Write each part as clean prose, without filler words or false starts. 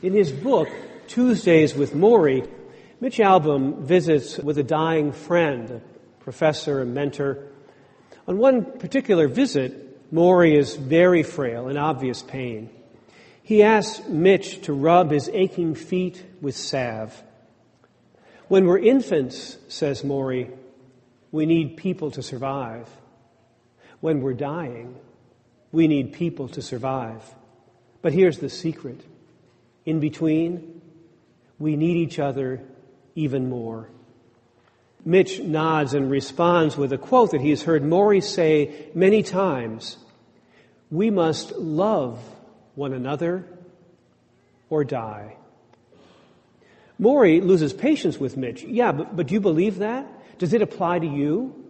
In his book, Tuesdays with Maury, Mitch Albom visits with a dying friend, a professor, a mentor. On one particular visit, Maury is very frail, in obvious pain. He asks Mitch to rub his aching feet with salve. When we're infants, says Maury, we need people to survive. When we're dying, we need people to survive. But here's the secret. In between, we need each other even more. Mitch nods and responds with a quote that he's heard Maury say many times. We must love one another or die. Maury loses patience with Mitch. Yeah, but do you believe that? Does it apply to you?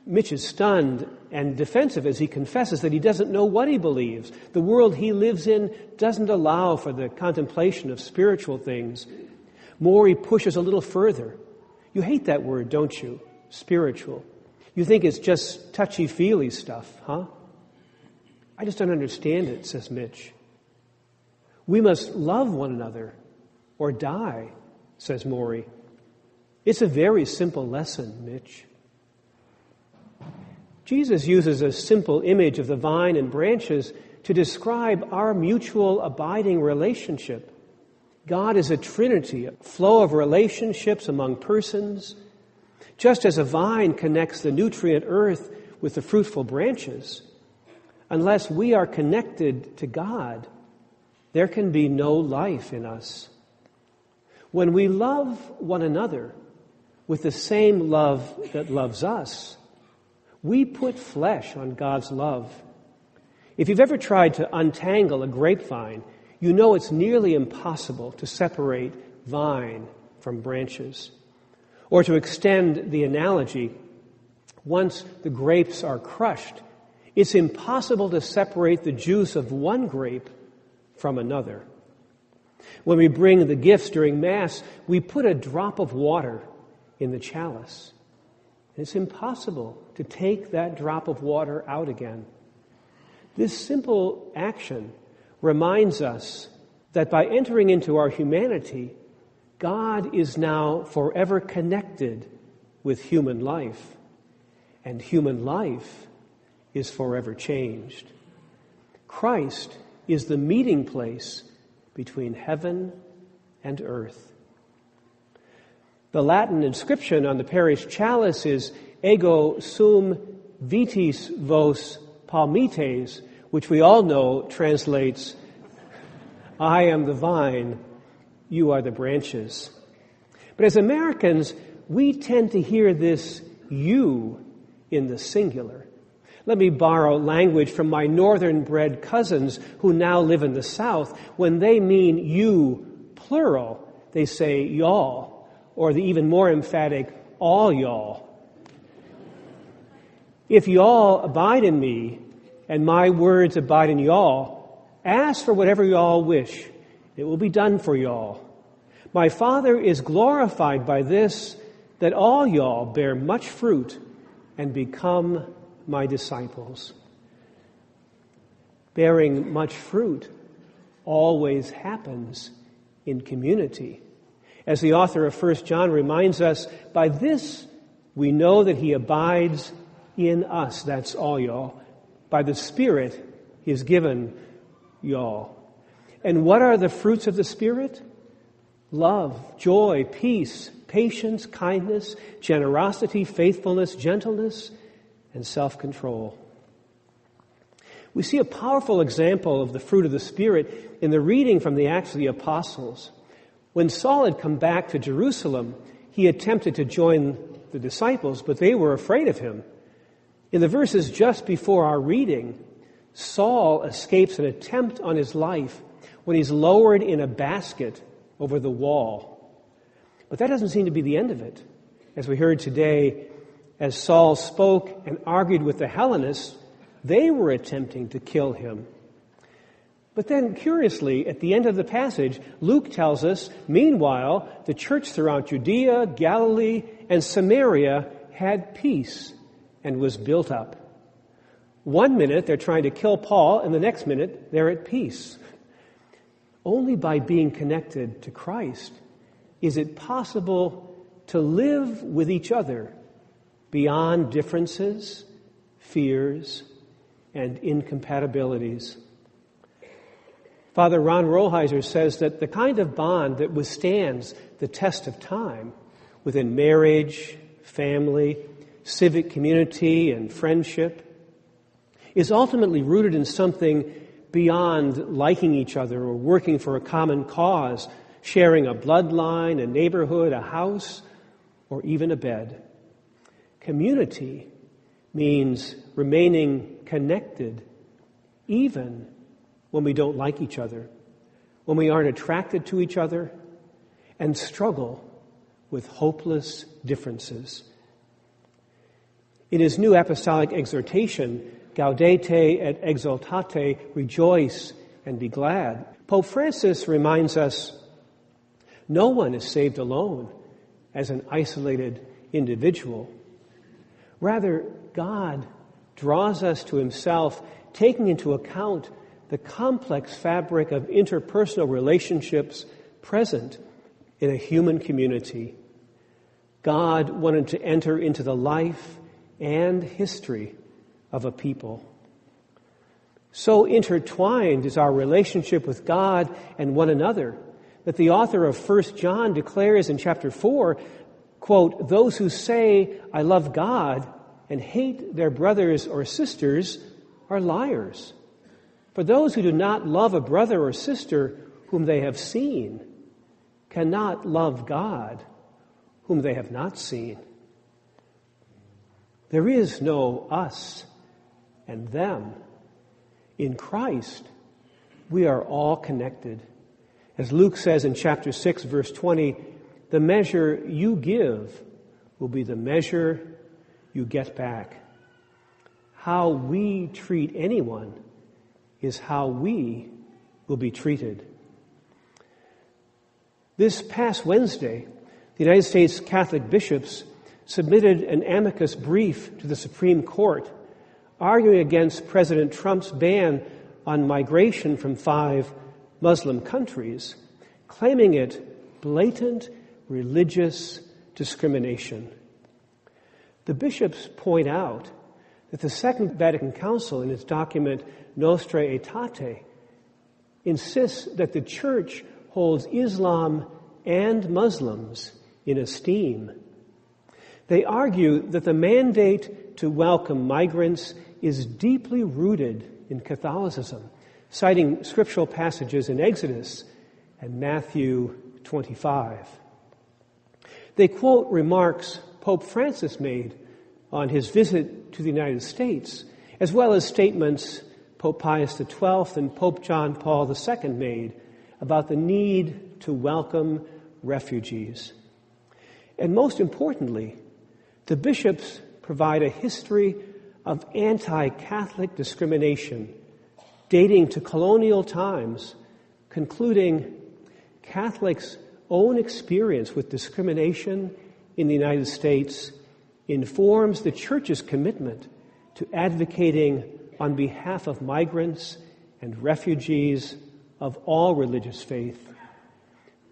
Mitch is stunned and defensive as he confesses that he doesn't know what he believes. The world he lives in doesn't allow for the contemplation of spiritual things. Maury pushes a little further. You hate that word, don't you? Spiritual. You think it's just touchy-feely stuff, huh? I just don't understand it, says Mitch. We must love one another or die, says Maury. It's a very simple lesson, Mitch. Jesus uses a simple image of the vine and branches to describe our mutual abiding relationship. God is a trinity, a flow of relationships among persons. Just as a vine connects the nutrient earth with the fruitful branches, unless we are connected to God, there can be no life in us. When we love one another with the same love that loves us, we put flesh on God's love. If you've ever tried to untangle a grapevine, you know it's nearly impossible to separate vine from branches. Or to extend the analogy, once the grapes are crushed, it's impossible to separate the juice of one grape from another. When we bring the gifts during Mass, we put a drop of water in the chalice. It's impossible to take that drop of water out again. This simple action reminds us that by entering into our humanity, God is now forever connected with human life, and human life is forever changed. Christ is the meeting place between heaven and earth. The Latin inscription on the parish chalice is Ego sum vitis vos palmites, which we all know translates, I am the vine, you are the branches. But as Americans, we tend to hear this you in the singular. Let me borrow language from my northern-bred cousins who now live in the South. When they mean you, plural, they say y'all, or the even more emphatic, all y'all. If y'all abide in me, and my words abide in y'all, ask for whatever y'all wish. It will be done for y'all. My Father is glorified by this, that all y'all bear much fruit and become my disciples. Bearing much fruit always happens in community. As the author of 1 John reminds us, by this we know that he abides in us. That's all y'all. By the Spirit he has given y'all. And what are the fruits of the Spirit? Love, joy, peace, patience, kindness, generosity, faithfulness, gentleness, and self-control. We see a powerful example of the fruit of the Spirit in the reading from the Acts of the Apostles. When Saul had come back to Jerusalem, he attempted to join the disciples, but they were afraid of him. In the verses just before our reading, Saul escapes an attempt on his life when he's lowered in a basket over the wall. But that doesn't seem to be the end of it. As we heard today, as Saul spoke and argued with the Hellenists, they were attempting to kill him. But then, curiously, at the end of the passage, Luke tells us, meanwhile, the church throughout Judea, Galilee, and Samaria had peace and was built up. 1 minute they're trying to kill Paul, and the next minute they're at peace. only by being connected to Christ is it possible to live with each other beyond differences, fears, and incompatibilities. Father Ron Rollheiser says that the kind of bond that withstands the test of time within marriage, family, civic community, and friendship is ultimately rooted in something beyond liking each other or working for a common cause, sharing a bloodline, a neighborhood, a house, or even a bed. Community means remaining connected even when we don't like each other, when we aren't attracted to each other, and struggle with hopeless differences. In his new apostolic exhortation, Gaudete et exultate, rejoice and be glad, Pope Francis reminds us, no one is saved alone as an isolated individual. Rather, God draws us to himself, taking into account the complex fabric of interpersonal relationships present in a human community. God wanted to enter into the life and history of a people. So intertwined is our relationship with God and one another that the author of 1 John declares in chapter 4, quote, "Those who say, 'I love God,' and hate their brothers or sisters are liars. For those who do not love a brother or sister whom they have seen cannot love God whom they have not seen." There is no us and them. In Christ, we are all connected. As Luke says in chapter 6, verse 20, the measure you give will be the measure you get back. How we treat anyone is how we will be treated. This past Wednesday, the United States Catholic bishops submitted an amicus brief to the Supreme Court arguing against President Trump's ban on migration from 5 Muslim countries, claiming it blatant religious discrimination. The bishops point out that the Second Vatican Council, in its document Nostra Aetate, insists that the Church holds Islam and Muslims in esteem. They argue that the mandate to welcome migrants is deeply rooted in Catholicism, citing scriptural passages in Exodus and Matthew 25. They quote remarks Pope Francis made on his visit to the United States, as well as statements Pope Pius XII and Pope John Paul II made about the need to welcome refugees. And most importantly, the bishops provide a history of anti-Catholic discrimination dating to colonial times, concluding Catholics' own experience with discrimination in the United States informs the Church's commitment to advocating on behalf of migrants and refugees of all religious faith.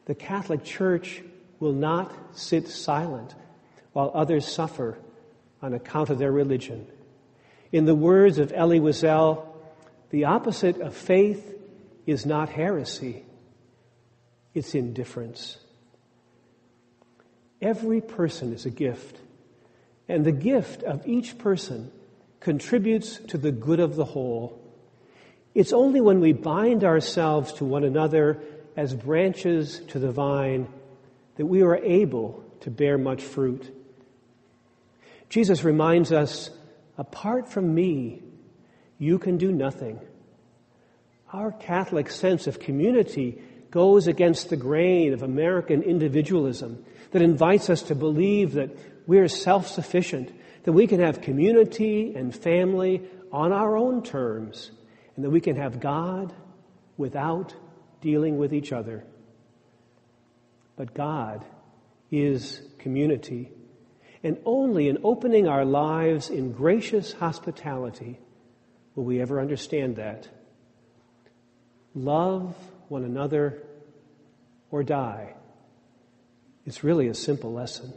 The Catholic Church will not sit silent while others suffer on account of their religion. In the words of Elie Wiesel, the opposite of faith is not heresy, it's indifference. Every person is a gift, and the gift of each person contributes to the good of the whole. It's only when we bind ourselves to one another as branches to the vine that we are able to bear much fruit. Jesus reminds us, apart from me, you can do nothing. Our Catholic sense of community goes against the grain of American individualism that invites us to believe that we're self-sufficient, that we can have community and family on our own terms, and that we can have God without dealing with each other. But God is community, and only in opening our lives in gracious hospitality will we ever understand that. Love one another or die. It's really a simple lesson.